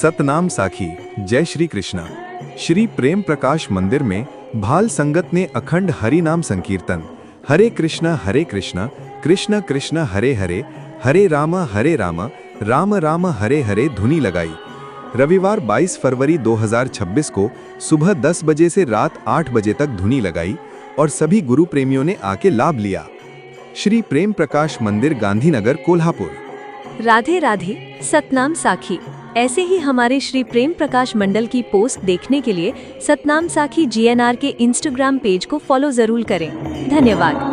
सतनाम साखी। जय श्री कृष्णा। श्री प्रेम प्रकाश मंदिर में भाल संगत ने अखंड हरि नाम संकीर्तन, हरे कृष्ण कृष्ण कृष्ण हरे हरे, हरे राम राम राम हरे हरे धुनी लगाई। रविवार 22 फरवरी 2026 को सुबह 10 बजे से रात 8 बजे तक धुनी लगाई और सभी गुरु प्रेमियों ने आके लाभ लिया। श्री प्रेम प्रकाश मंदिर, गांधीनगर, कोल्हापुर। राधे राधे। सतनाम साखी। ऐसे ही हमारे श्री प्रेम प्रकाश मंडल की पोस्ट देखने के लिए सतनाम साखी GNR के इंस्टाग्राम पेज को फॉलो जरूर करें। धन्यवाद।